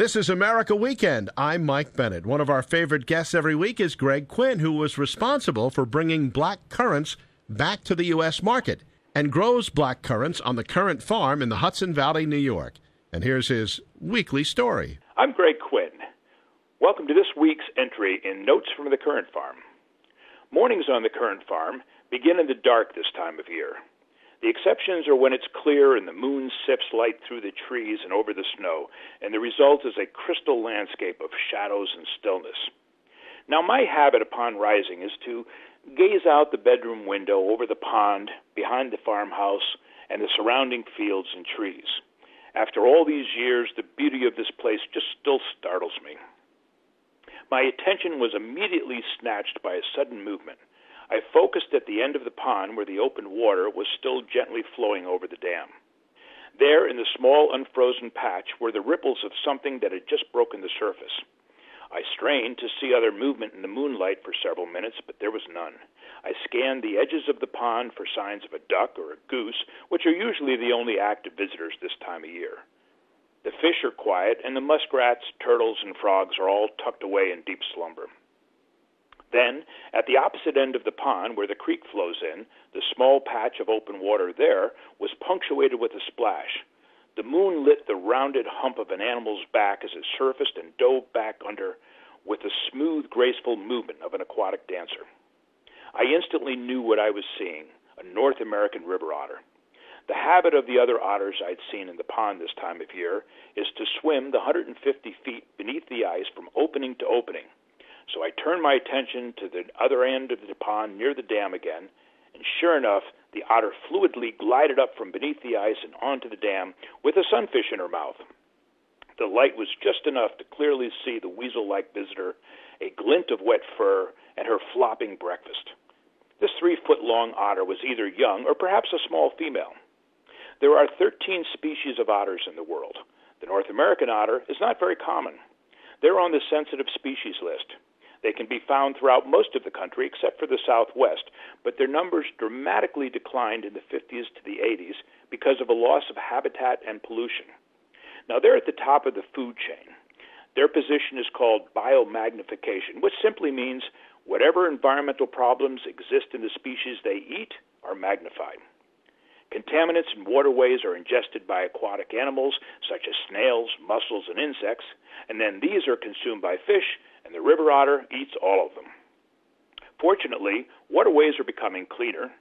This is America Weekend. I'm Mike Bennett. One of our favorite guests every week is Greg Quinn, who was responsible for bringing black currants back to the U.S. market and grows black currants on the Currant farm in the Hudson Valley, New York. And here's his weekly story. I'm Greg Quinn. Welcome to this week's entry in Notes from the Currant Farm. Mornings on the Currant farm begin in the dark this time of year. The exceptions are when it's clear and the moon sifts light through the trees and over the snow, and the result is a crystal landscape of shadows and stillness. Now, my habit upon rising is to gaze out the bedroom window over the pond, behind the farmhouse, and the surrounding fields and trees. After all these years, the beauty of this place just still startles me. My attention was immediately snatched by a sudden movement. I focused at the end of the pond where the open water was still gently flowing over the dam. There, in the small, unfrozen patch, were the ripples of something that had just broken the surface. I strained to see other movement in the moonlight for several minutes, but there was none. I scanned the edges of the pond for signs of a duck or a goose, which are usually the only active visitors this time of year. The fish are quiet, and the muskrats, turtles, and frogs are all tucked away in deep slumber. Then, at the opposite end of the pond, where the creek flows in, the small patch of open water there was punctuated with a splash. The moon lit the rounded hump of an animal's back as it surfaced and dove back under with the smooth, graceful movement of an aquatic dancer. I instantly knew what I was seeing, a North American river otter. The habit of the other otters I'd seen in the pond this time of year is to swim the 150 feet beneath the ice from opening to opening. So I turned my attention to the other end of the pond near the dam again, and sure enough, the otter fluidly glided up from beneath the ice and onto the dam with a sunfish in her mouth. The light was just enough to clearly see the weasel-like visitor, a glint of wet fur, and her flopping breakfast. This 3-foot-long otter was either young or perhaps a small female. There are 13 species of otters in the world. The North American otter is not very common. They're on the sensitive species list. They can be found throughout most of the country except for the Southwest, but their numbers dramatically declined in the 50s to the 80s because of a loss of habitat and pollution. Now, they're at the top of the food chain. Their position is called biomagnification, which simply means whatever environmental problems exist in the species they eat are magnified. Contaminants in waterways are ingested by aquatic animals such as snails, mussels, and insects, and then these are consumed by fish, and the river otter eats all of them. Fortunately, waterways are becoming cleaner.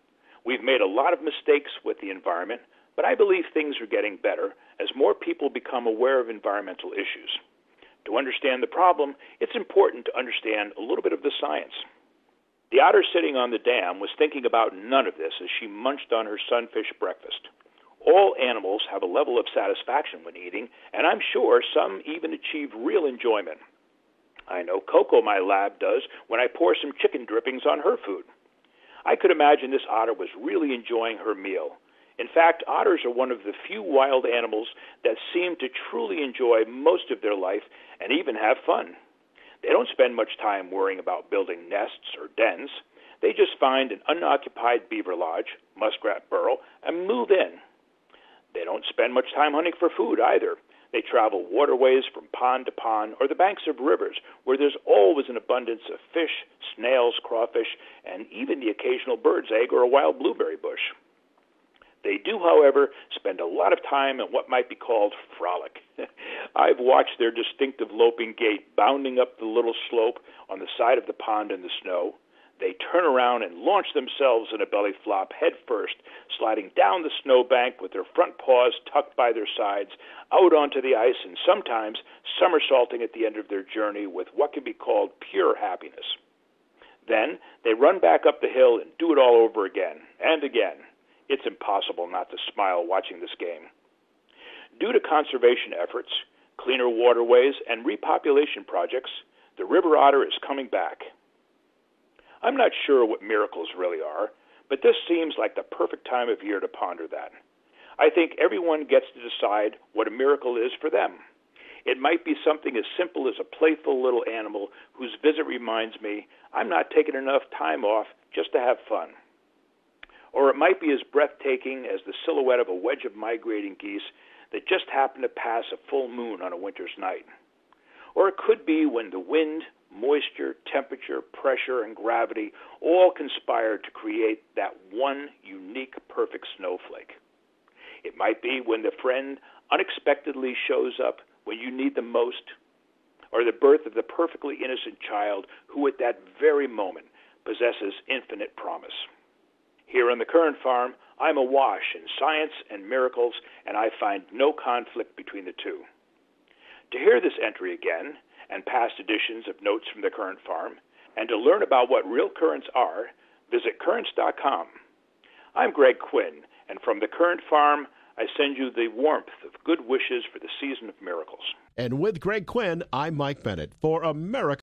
We've made a lot of mistakes with the environment, but I believe things are getting better as more people become aware of environmental issues. To understand the problem, it's important to understand a little bit of the science. The otter sitting on the dam was thinking about none of this as she munched on her sunfish breakfast. All animals have a level of satisfaction when eating, and I'm sure some even achieve real enjoyment. I know Coco, my lab, does when I pour some chicken drippings on her food. I could imagine this otter was really enjoying her meal. In fact, otters are one of the few wild animals that seem to truly enjoy most of their life and even have fun. They don't spend much time worrying about building nests or dens. They just find an unoccupied beaver lodge, muskrat burrow, and move in. They don't spend much time hunting for food either. They travel waterways from pond to pond or the banks of rivers where there's always an abundance of fish, snails, crawfish, and even the occasional bird's egg or a wild blueberry bush. They do, however, spend a lot of time in what might be called frolic. I've watched their distinctive loping gait bounding up the little slope on the side of the pond in the snow. They turn around and launch themselves in a belly flop head first, sliding down the snowbank with their front paws tucked by their sides, out onto the ice, and sometimes somersaulting at the end of their journey with what can be called pure happiness. Then they run back up the hill and do it all over again and again. It's impossible not to smile watching this game. Due to conservation efforts, cleaner waterways, and repopulation projects, the river otter is coming back. I'm not sure what miracles really are, but this seems like the perfect time of year to ponder that. I think everyone gets to decide what a miracle is for them. It might be something as simple as a playful little animal whose visit reminds me I'm not taking enough time off just to have fun. Or it might be as breathtaking as the silhouette of a wedge of migrating geese that just happened to pass a full moon on a winter's night. Or it could be when the wind, moisture, temperature, pressure, and gravity all conspire to create that one unique, perfect snowflake. It might be when the friend unexpectedly shows up when you need them most, or the birth of the perfectly innocent child who at that very moment possesses infinite promise. Here on the Currant Farm, I'm awash in science and miracles, and I find no conflict between the two. To hear this entry again, and past editions of Notes from the Currant Farm, and to learn about what real currants are, visit currants.com. I'm Greg Quinn, and from the Currant Farm, I send you the warmth of good wishes for the season of miracles. And with Greg Quinn, I'm Mike Bennett for America.